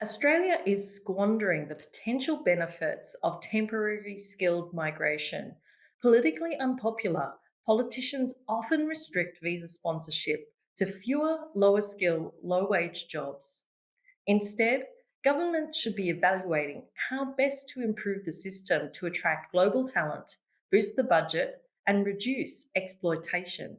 Australia is squandering the potential benefits of temporary skilled migration. Politically unpopular, politicians often restrict visa sponsorship to fewer lower skill, low wage jobs. Instead, government should be evaluating how best to improve the system to attract global talent, boost the budget, and reduce exploitation.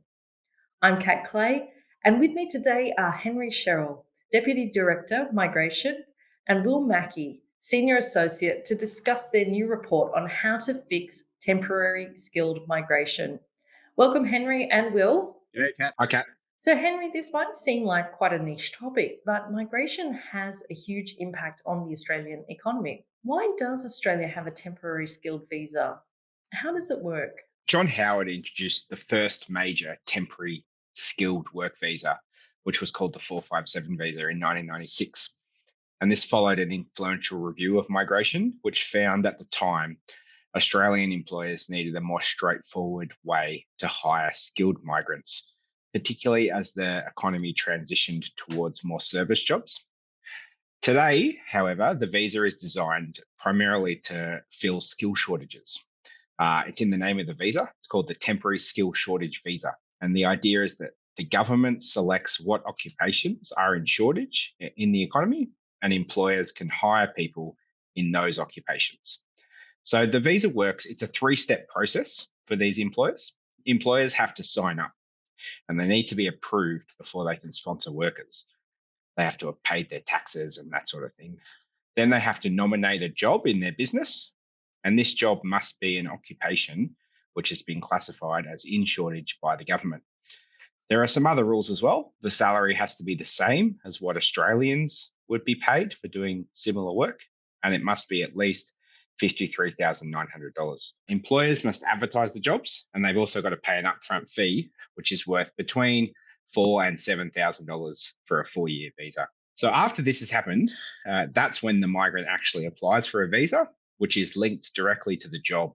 I'm Kat Clay, and with me today are Henry Sherrell, Deputy Director, Migration, and Will Mackey, Senior Associate, to discuss their new report on how to fix temporary skilled migration. Welcome, Henry and Will. Yeah, Kat. Okay. So, Henry, this might seem like quite a niche topic, but migration has a huge impact on the Australian economy. Why does Australia have a temporary skilled visa? How does it work? John Howard introduced the first major temporary skilled work visa, which was called the 457 visa in 1996. And this followed an influential review of migration, which found at the time Australian employers needed a more straightforward way to hire skilled migrants, particularly as the economy transitioned towards more service jobs. Today, however, the visa is designed primarily to fill skill shortages. It's in the name of the visa. It's called the Temporary Skill Shortage Visa. And the idea is that the government selects what occupations are in shortage in the economy, and employers can hire people in those occupations. So the visa works, it's a three-step process for these employers. Employers have to sign up and they need to be approved before they can sponsor workers. They have to have paid their taxes and that sort of thing. Then they have to nominate a job in their business, and this job must be an occupation which has been classified as in shortage by the government. There are some other rules as well. The salary has to be the same as what Australians would be paid for doing similar work, and it must be at least $53,900. Employers must advertise the jobs, and they've also got to pay an upfront fee, which is worth between $4,000 and $7,000 for a 4-year visa. So after this has happened, that's when the migrant actually applies for a visa, which is linked directly to the job,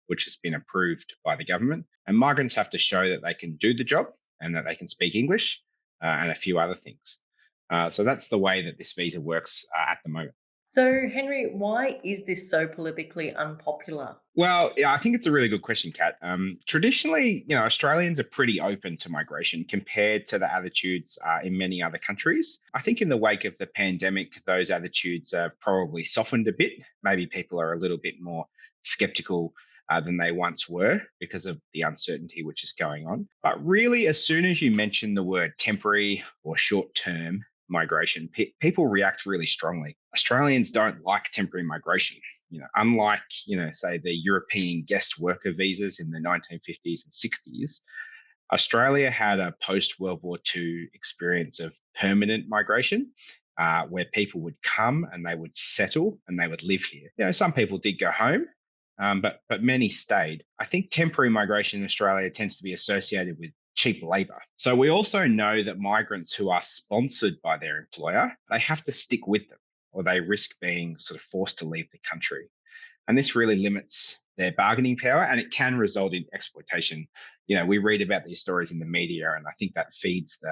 which has been approved by the government. And migrants have to show that they can do the job and that they can speak English and a few other things. So that's the way that this visa works at the moment. So, Henry, why is this so politically unpopular? Well, yeah, I think it's a really good question, Kat. Traditionally, Australians are pretty open to migration compared to the attitudes in many other countries. I think in the wake of the pandemic, those attitudes have probably softened a bit. Maybe people are a little bit more skeptical than they once were because of the uncertainty which is going on. But really, as soon as you mention the word temporary or short term migration, people react really strongly. Australians don't like temporary migration. Unlike, say the European guest worker visas in the 1950s and 60s, Australia had a post World War II experience of permanent migration. Where people would come and they would settle and they would live here. Some people did go home, but many stayed. I think temporary migration in Australia tends to be associated with cheap labor. So we also know that migrants who are sponsored by their employer, they have to stick with them or they risk being sort of forced to leave the country. And this really limits their bargaining power and it can result in exploitation. We read about these stories in the media and I think that feeds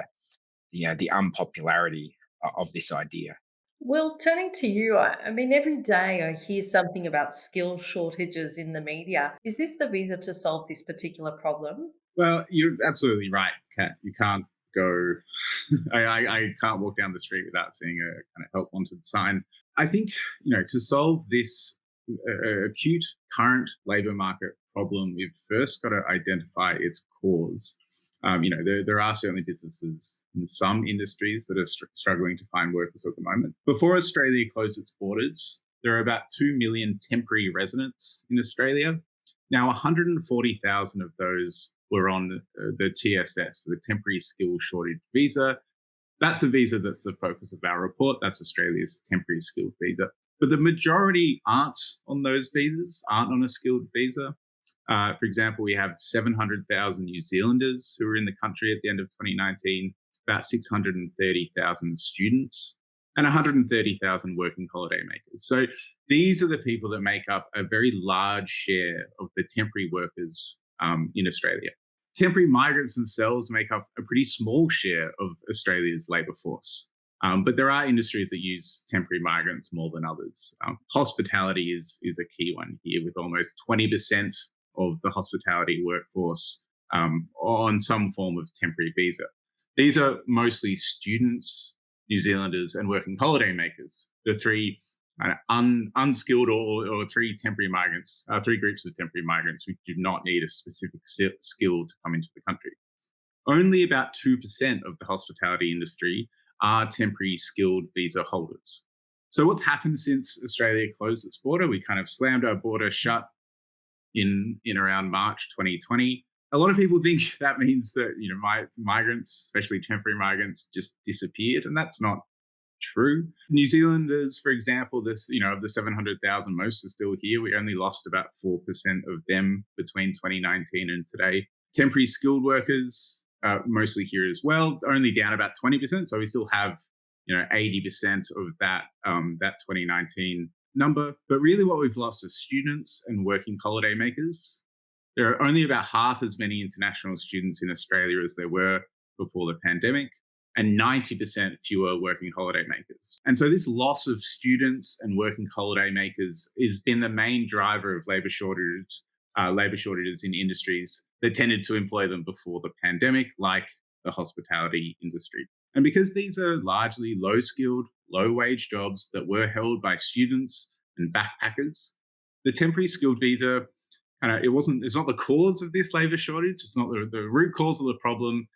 the unpopularity of this idea. Well, turning to you, I mean, every day I hear something about skill shortages in the media. Is this the visa to solve this particular problem? Well, you're absolutely right, Kat. You can't go. I can't walk down the street without seeing a kind of help wanted sign. I think to solve this acute current labour market problem, we've first got to identify its cause. There are certainly businesses in some industries that are struggling to find workers at the moment. Before Australia closed its borders, there are about 2 million temporary residents in Australia. Now, 140,000 of those were on the TSS, the Temporary Skills Shortage Visa. That's the visa that's the focus of our report. That's Australia's temporary skilled visa. But the majority aren't on those visas, aren't on a skilled visa. For example, we have 700,000 New Zealanders who were in the country at the end of 2019, about 630,000 students, and 130,000 working holiday makers. So these are the people that make up a very large share of the temporary workers in Australia. Temporary migrants themselves make up a pretty small share of Australia's labour force. But there are industries that use temporary migrants more than others. Hospitality is a key one here, with almost 20% of the hospitality workforce on some form of temporary visa. These are mostly students, New Zealanders, and working holiday makers. The three unskilled or three temporary migrants, three groups of temporary migrants who do not need a specific skill to come into the country. Only about 2% of the hospitality industry are temporary skilled visa holders. So what's happened since Australia closed its border? We kind of slammed our border shut in around March 2020. A lot of people think that means that migrants, especially temporary migrants, just disappeared, and that's not true. New Zealanders, for example, of the 700,000, most are still here. We only lost about 4% of them between 2019 and today. Temporary skilled workers, mostly here as well, only down about 20%. So we still have 80% of that 2019 number. But really, what we've lost is students and working holiday makers. There are only about half as many international students in Australia as there were before the pandemic, and 90% fewer working holiday makers. And so this loss of students and working holiday makers has been the main driver of labour shortages in industries that tended to employ them before the pandemic, like the hospitality industry. And because these are largely low-skilled, low-wage jobs that were held by students and backpackers, the temporary skilled visa, it's not the cause of this labour shortage. It's not the root cause of the problem.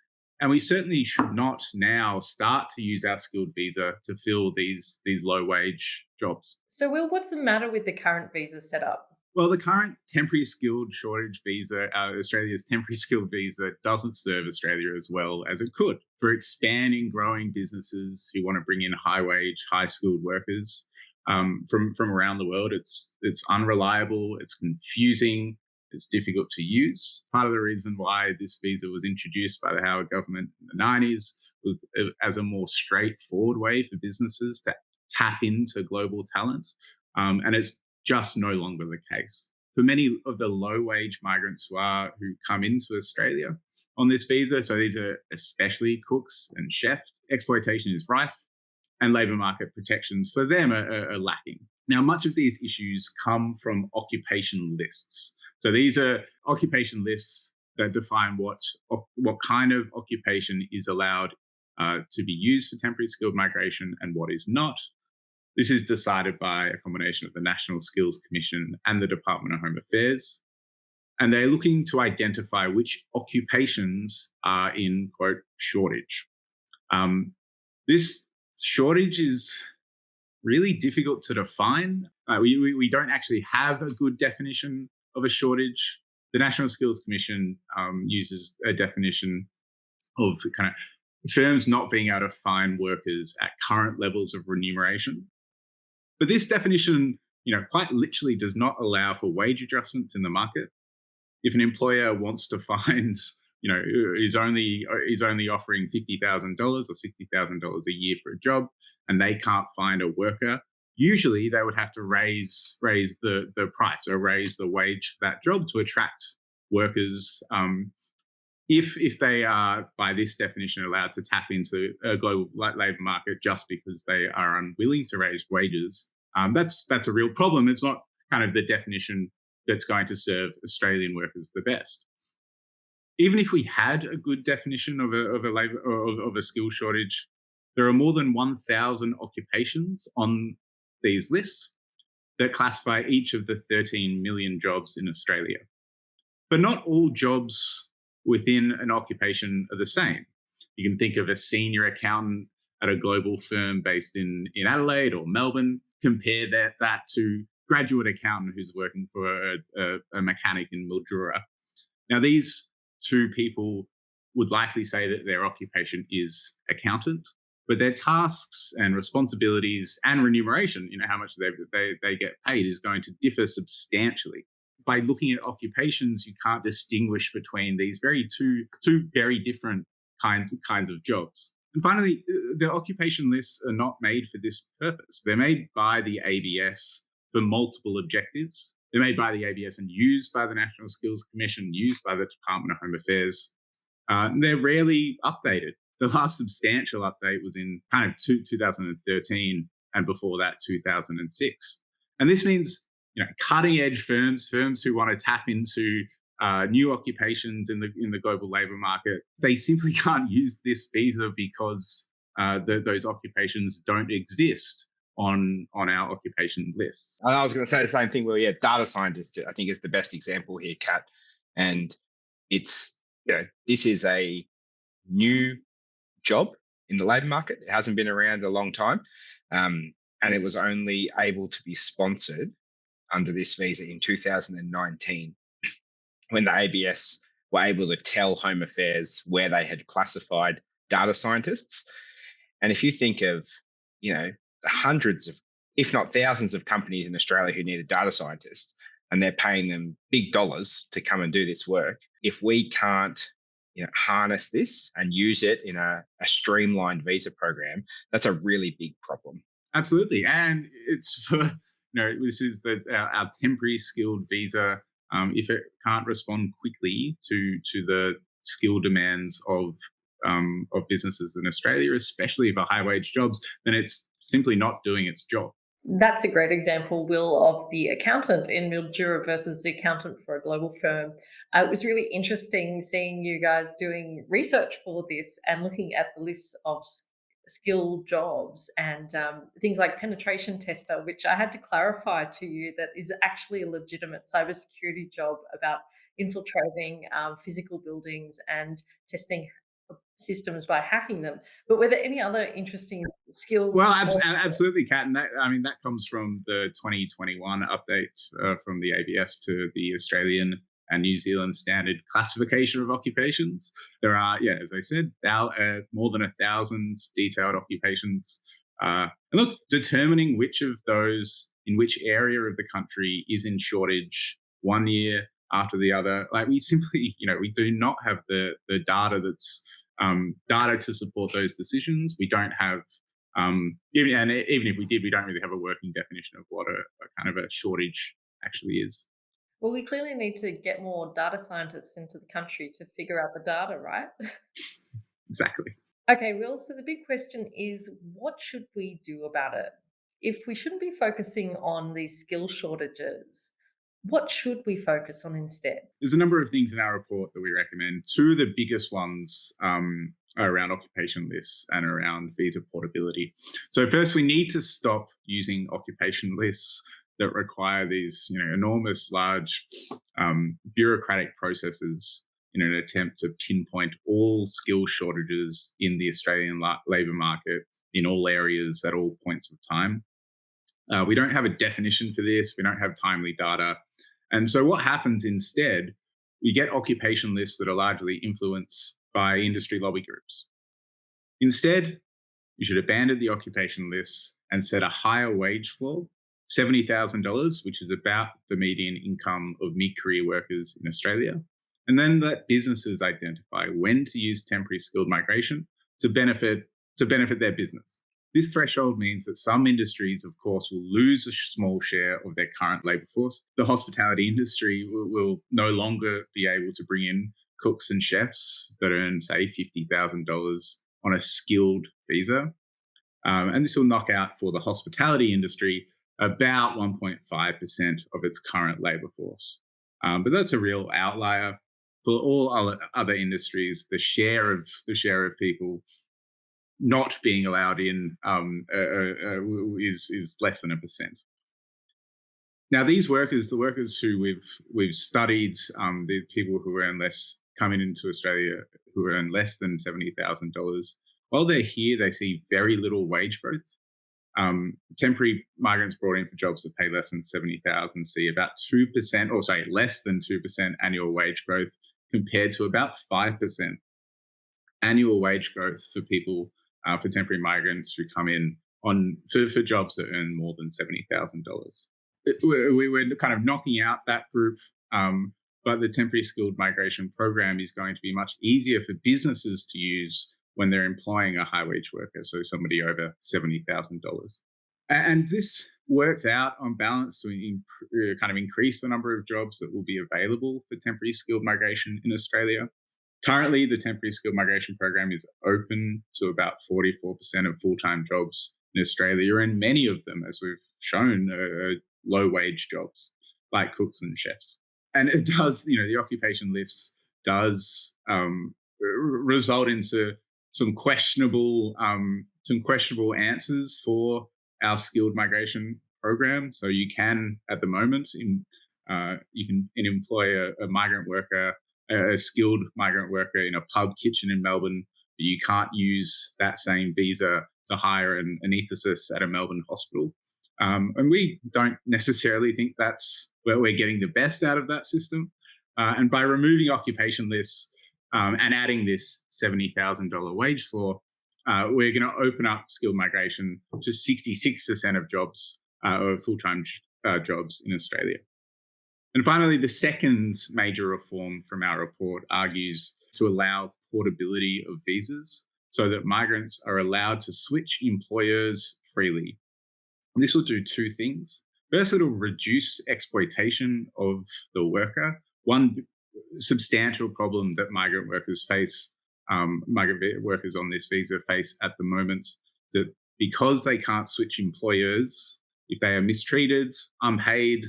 And we certainly should not now start to use our skilled visa to fill these low-wage jobs. So, Will, what's the matter with the current visa setup? Well, the current temporary skilled shortage visa, Australia's temporary skilled visa, doesn't serve Australia as well as it could for expanding, growing businesses who want to bring in high-wage, high-skilled workers from around the world. It's unreliable, it's confusing, it's difficult to use. Part of the reason why this visa was introduced by the Howard government in the 90s was as a more straightforward way for businesses to tap into global talent. And it's just no longer the case. For many of the low-wage migrants who come into Australia on this visa, so these are especially cooks and chefs, exploitation is rife, and labour market protections for them are lacking. Now, much of these issues come from occupation lists. So these are occupation lists that define what kind of occupation is allowed to be used for temporary skilled migration and what is not. This is decided by a combination of the National Skills Commission and the Department of Home Affairs. And they're looking to identify which occupations are in, quote, shortage. This shortage is really difficult to define. We don't actually have a good definition of a shortage. The National Skills Commission uses a definition of kind of firms not being able to find workers at current levels of remuneration. But this definition, quite literally does not allow for wage adjustments in the market. If an employer wants to find, is only offering $50,000 or $60,000 a year for a job, and they can't find a worker, usually they would have to raise the price or raise the wage for that job to attract workers. If they are, by this definition, allowed to tap into a global labour market just because they are unwilling to raise wages, that's a real problem. It's not kind of the definition that's going to serve Australian workers the best. Even if we had a good definition of a skill shortage, there are more than 1,000 occupations on these lists that classify each of the 13 million jobs in Australia. But not all jobs within an occupation are the same. You can think of a senior accountant at a global firm based in Adelaide or Melbourne. Compare that to graduate accountant who's working for a mechanic in Mildura. Now, these two people would likely say that their occupation is accountant, but their tasks and responsibilities and remuneration, how much they get paid, is going to differ substantially. By looking at occupations, you can't distinguish between these two very different kinds of jobs. And finally, the occupation lists are not made for this purpose. They're made by the ABS for multiple objectives. They're made by the ABS and used by the National Skills Commission, used by the Department of Home Affairs. They're rarely updated. the last substantial update was in kind of 2013, and before that 2006. And this means, cutting edge firms who want to tap into new occupations in the global labor market, they simply can't use this visa because those occupations don't exist on our occupation lists. I was going to say the same thing. Well, yeah, data scientist, I think, is the best example here, Kat. And it's, this is a new job in the labor market. It hasn't been around a long time. And it was only able to be sponsored under this visa in 2019, when the ABS were able to tell Home Affairs where they had classified data scientists. And if you think of, hundreds of, if not thousands of companies in Australia who needed data scientists, and they're paying them big dollars to come and do this work, if we can't harness this and use it in a streamlined visa program, that's a really big problem. Absolutely. And it's for, this is our temporary skilled visa. If it can't respond quickly to the skill demands of businesses in Australia, especially for high wage jobs, then it's simply not doing its job. That's a great example, Will, of the accountant in Mildura versus the accountant for a global firm. It was really interesting seeing you guys doing research for this and looking at the list of skilled jobs and things like penetration tester, which I had to clarify to you that is actually a legitimate cybersecurity job about infiltrating physical buildings and testing systems by hacking them. But were there any other interesting skills? Well, absolutely, Kat. And that comes from the 2021 update from the ABS to the Australian and New Zealand standard classification of occupations. There are, as I said, more than 1,000 detailed occupations. And look, determining which of those in which area of the country is in shortage 1 year after the other, like we simply, we do not have the data that's data to support those decisions. We don't have, even if we did, we don't really have a working definition of what a kind of a shortage actually is. Well, we clearly need to get more data scientists into the country to figure out the data, right? Exactly. Okay, Will, so the big question is, what should we do about it? If we shouldn't be focusing on these skill shortages, what should we focus on instead? There's a number of things in our report that we recommend. Two of the biggest ones are around occupation lists and around visa portability. So first, we need to stop using occupation lists that require these enormous, large bureaucratic processes in an attempt to pinpoint all skill shortages in the Australian labour market in all areas at all points of time. We don't have a definition for this. We don't have timely data. And so what happens instead, we get occupation lists that are largely influenced by industry lobby groups. Instead, you should abandon the occupation lists and set a higher wage floor, $70,000, which is about the median income of mid-career workers in Australia. And then let businesses identify when to use temporary skilled migration to benefit their business. This threshold means that some industries, of course, will lose a small share of their current labour force. The hospitality industry will no longer be able to bring in cooks and chefs that earn, say, $50,000 on a skilled visa. And this will knock out for the hospitality industry about 1.5% of its current labour force. But that's a real outlier. For all other industries, the share of people not being allowed in is less than 1%. Now, these workers, the workers who we've studied, the people who earn less coming into Australia, who earn less than $70,000, while they're here, they see very little wage growth. Temporary migrants brought in for jobs that pay less than $70,000 see about 2%, or say less than 2% annual wage growth, compared to about 5% annual wage growth for people, for temporary migrants who come in for jobs that earn more than $70,000. We were kind of knocking out that group, but the temporary skilled migration program is going to be much easier for businesses to use when they're employing a high wage worker, so somebody over $70,000. And this works out on balance to kind of increase the number of jobs that will be available for temporary skilled migration in Australia. Currently, the temporary skilled migration program is open to about 44% of full-time jobs in Australia, and many of them, as we've shown, are low-wage jobs like cooks and chefs. And it does, the occupation lifts does result into some questionable answers for our skilled migration program. So you can, at the moment, you can employ a migrant worker, a skilled migrant worker in a pub kitchen in Melbourne. But you can't use that same visa to hire an anaesthetist at a Melbourne hospital. And we don't necessarily think that's where we're getting the best out of that system. And by removing occupation lists and adding this $70,000 wage floor, we're going to open up skilled migration to 66% of jobs, or full-time jobs in Australia. And finally, the second major reform from our report argues to allow portability of visas so that migrants are allowed to switch employers freely. And this will do two things. First, it'll reduce exploitation of the worker. One substantial problem that migrant workers on this visa face at the moment, that because they can't switch employers, if they are mistreated, unpaid,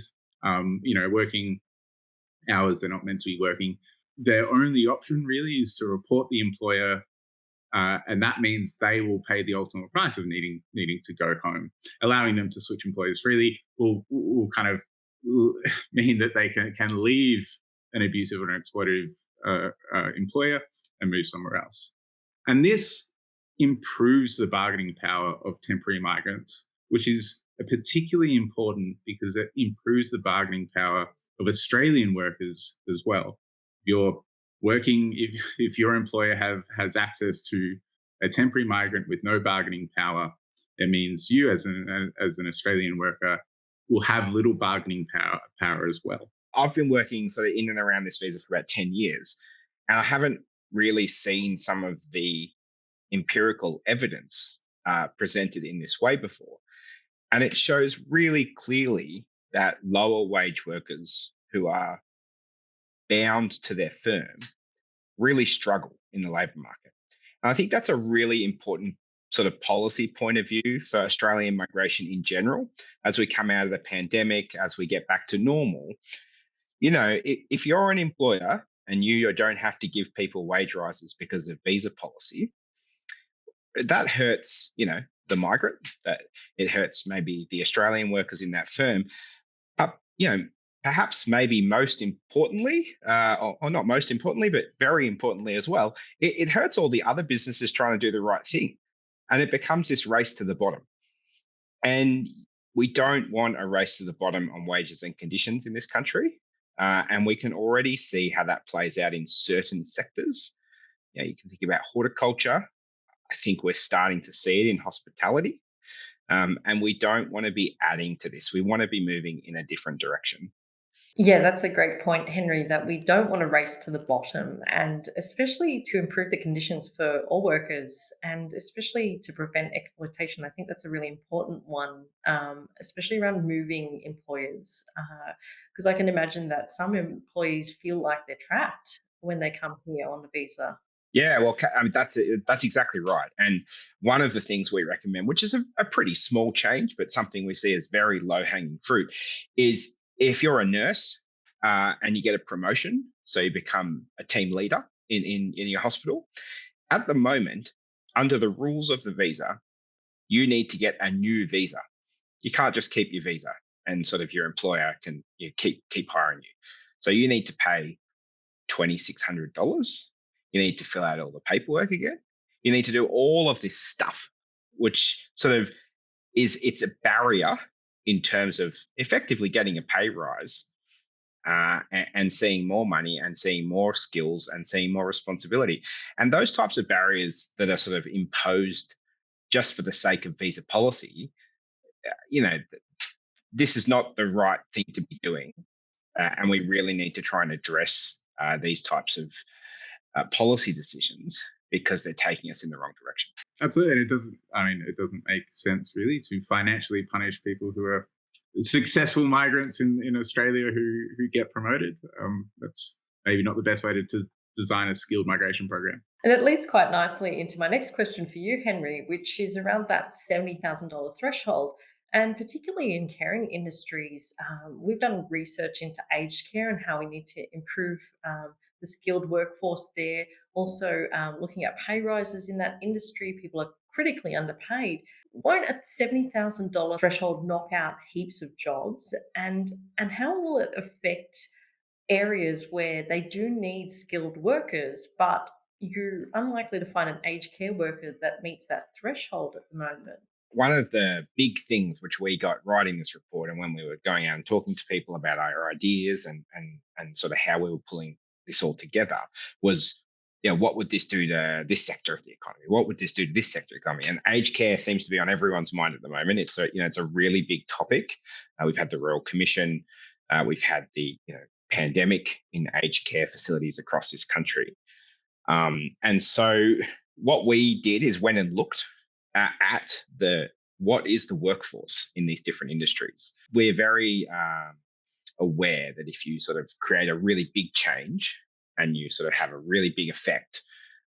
working hours they're not meant to be working, their only option really is to report the employer, and that means they will pay the ultimate price of needing to go home. Allowing them to switch employers freely will kind of mean that they can leave an abusive or an exploitative employer and move somewhere else. And this improves the bargaining power of temporary migrants, which is particularly important because it improves the bargaining power of Australian workers as well. You're working, if your employer has access to a temporary migrant with no bargaining power, it means you as an Australian worker will have little bargaining power as well. I've been working sort of in and around this visa for about 10 years, and I haven't really seen some of the empirical evidence presented in this way before. And it shows really clearly that lower wage workers who are bound to their firm really struggle in the labour market. And I think that's a really important sort of policy point of view for Australian migration in general, as we come out of the pandemic, as we get back to normal. If you're an employer and you don't have to give people wage rises because of visa policy, that hurts, the migrant, that it hurts maybe the Australian workers in that firm. But, perhaps maybe most importantly, or not most importantly, but very importantly as well, it hurts all the other businesses trying to do the right thing. And it becomes this race to the bottom. And we don't want a race to the bottom on wages and conditions in this country. And we can already see how that plays out in certain sectors. You can think about horticulture. I think we're starting to see it in hospitality. And we don't want to be adding to this. We want to be moving in a different direction. Yeah, that's a great point, Henry, that we don't want to race to the bottom, and especially to improve the conditions for all workers and especially to prevent exploitation. I think that's a really important one, especially around moving employers, because I can imagine that some employees feel like they're trapped when they come here on the visa. Yeah, well, that's exactly right. And one of the things we recommend, which is a pretty small change, but something we see as very low-hanging fruit, is if you're a nurse and you get a promotion, so you become a team leader in your hospital, at the moment, under the rules of the visa, you need to get a new visa. You can't just keep your visa and sort of your employer can keep hiring you. So you need to pay $2,600. You need to fill out all the paperwork again. You need to do all of this stuff, which sort of it's a barrier in terms of effectively getting a pay rise and seeing more money and seeing more skills and seeing more responsibility. And those types of barriers that are sort of imposed just for the sake of visa policy, this is not the right thing to be doing. And we really need to try and address these types of policy decisions because they're taking us in the wrong direction. Absolutely. And it doesn't make sense really to financially punish people who are successful migrants in Australia who get promoted. That's maybe not the best way to design a skilled migration program. And it leads quite nicely into my next question for you, Henry, which is around that $70,000 threshold. And particularly in caring industries, we've done research into aged care and how we need to improve the skilled workforce there. Also, looking at pay rises in that industry, people are critically underpaid. Won't a $70,000 threshold knock out heaps of jobs? And how will it affect areas where they do need skilled workers, but you're unlikely to find an aged care worker that meets that threshold at the moment? One of the big things which we got writing this report, and when we were going out and talking to people about our ideas and sort of how we were pulling this all together, was, what would this do to this sector of the economy? What would this do to this sector of the economy? And aged care seems to be on everyone's mind at the moment. It's a really big topic. We've had the Royal Commission, we've had the pandemic in aged care facilities across this country. And so what we did is went and looked at what is the workforce in these different industries. We're very aware that if you sort of create a really big change and you sort of have a really big effect,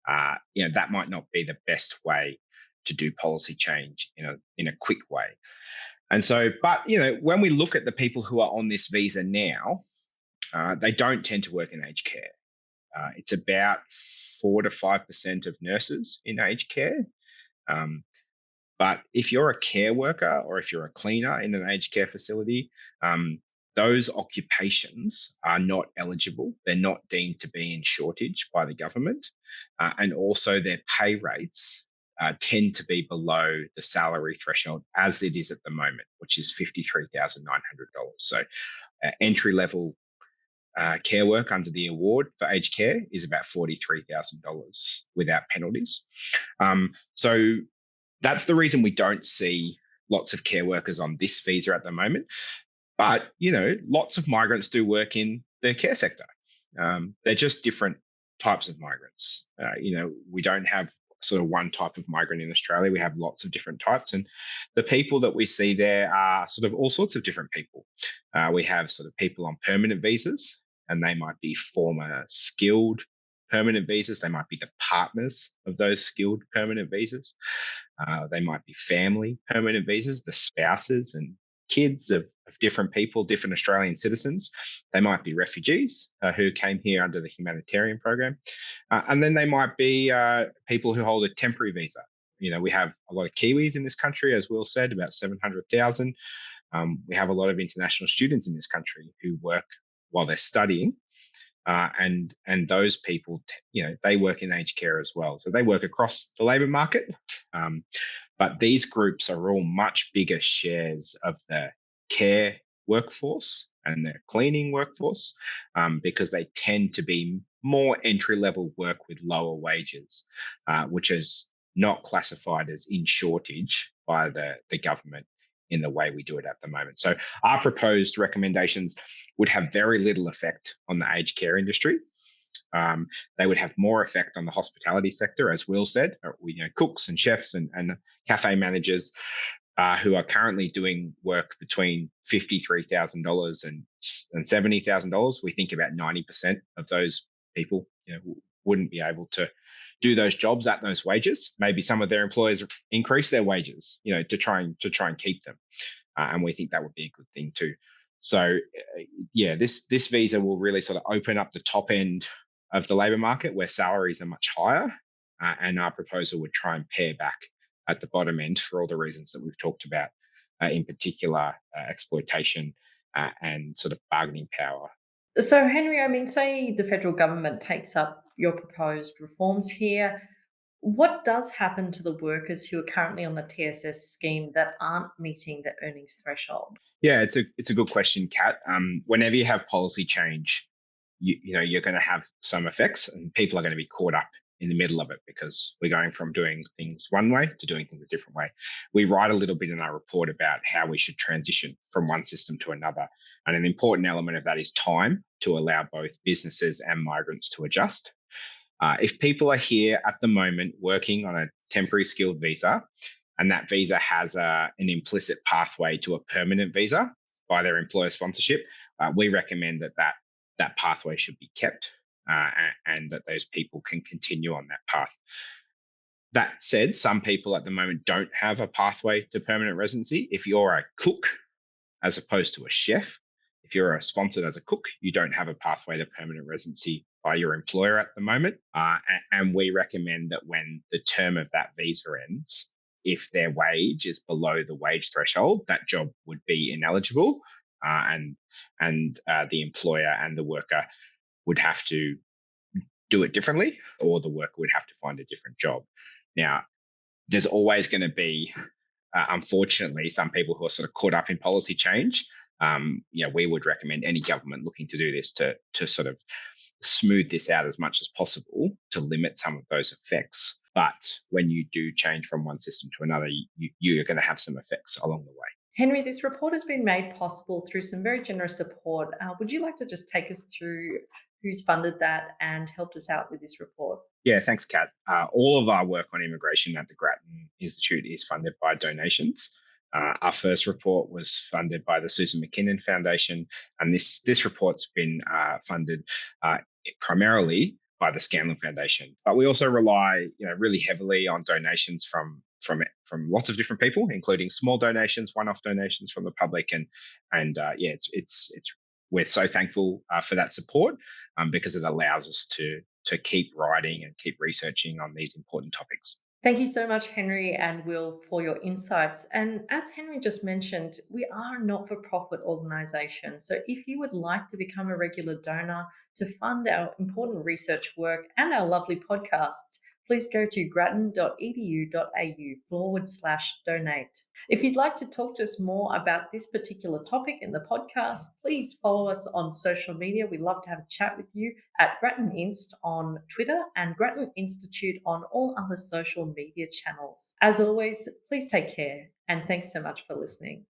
that might not be the best way to do policy change in a quick way. And so, but when we look at the people who are on this visa now, they don't tend to work in aged care. It's about 4 to 5% of nurses in aged care. But if you're a care worker or if you're a cleaner in an aged care facility, those occupations are not eligible. They're not deemed to be in shortage by the government. And also their pay rates tend to be below the salary threshold as it is at the moment, which is $53,900. So entry level care work under the award for aged care is about $43,000 without penalties. So that's the reason we don't see lots of care workers on this visa at the moment. But, lots of migrants do work in the care sector. They're just different types of migrants. We don't have sort of one type of migrant in Australia. We have lots of different types. And the people that we see there are sort of all sorts of different people. We have sort of people on permanent visas, and they might be former skilled permanent visas. They might be the partners of those skilled permanent visas. They might be family permanent visas, the spouses and kids of different people, different Australian citizens. They might be refugees who came here under the humanitarian program. And then they might be people who hold a temporary visa. We have a lot of Kiwis in this country, as Will said, about 700,000. We have a lot of international students in this country who work while they're studying. And those people, they work in aged care as well. So they work across the labour market. But these groups are all much bigger shares of the care workforce and the cleaning workforce because they tend to be more entry-level work with lower wages, which is not classified as in shortage by the government in the way we do it at the moment. So our proposed recommendations would have very little effect on the aged care industry. They would have more effect on the hospitality sector, as Will said. Cooks and chefs and cafe managers who are currently doing work between $53,000 and $70,000. We think about 90% of those people wouldn't be able to do those jobs at those wages. Maybe some of their employers increase their wages, to try and keep them, and we think that would be a good thing too. So, this visa will really sort of open up the top end of the labour market where salaries are much higher, and our proposal would try and pare back at the bottom end for all the reasons that we've talked about, in particular exploitation and sort of bargaining power. So, Henry, say the federal government takes up your proposed reforms here. What does happen to the workers who are currently on the TSS scheme that aren't meeting the earnings threshold? Yeah, it's a good question, Kat. Whenever you have policy change, you're going to have some effects, and people are going to be caught up in the middle of it because we're going from doing things one way to doing things a different way. We write a little bit in our report about how we should transition from one system to another. And an important element of that is time to allow both businesses and migrants to adjust. If people are here at the moment working on a temporary skilled visa, and that visa has an implicit pathway to a permanent visa by their employer sponsorship, we recommend that pathway should be kept. and that those people can continue on that path. That said, some people at the moment don't have a pathway to permanent residency. If you're a cook as opposed to a chef, if you're sponsored as a cook, you don't have a pathway to permanent residency by your employer at the moment. And we recommend that when the term of that visa ends, if their wage is below the wage threshold, that job would be ineligible, and the employer and the worker would have to do it differently, or the worker would have to find a different job. Now, there's always going to be, unfortunately, some people who are sort of caught up in policy change. We would recommend any government looking to do this to sort of smooth this out as much as possible to limit some of those effects. But when you do change from one system to another, you're going to have some effects along the way. Henry, this report has been made possible through some very generous support. Would you like to just take us through who's funded that and helped us out with this report? Yeah, thanks, Kat. All of our work on immigration at the Grattan Institute is funded by donations. Our first report was funded by the Susan McKinnon Foundation, and this report's been funded primarily by the Scanlon Foundation. But we also rely, really heavily on donations from lots of different people, including small donations, one-off donations from the public, and it's we're so thankful for that support, because it allows us to keep writing and keep researching on these important topics. Thank you so much, Henry and Will, for your insights. And as Henry just mentioned, we are a not-for-profit organisation. So if you would like to become a regular donor to fund our important research work and our lovely podcasts, please go to grattan.edu.au/donate. If you'd like to talk to us more about this particular topic in the podcast, please follow us on social media. We'd love to have a chat with you at Grattan Inst on Twitter and Grattan Institute on all other social media channels. As always, please take care, and thanks so much for listening.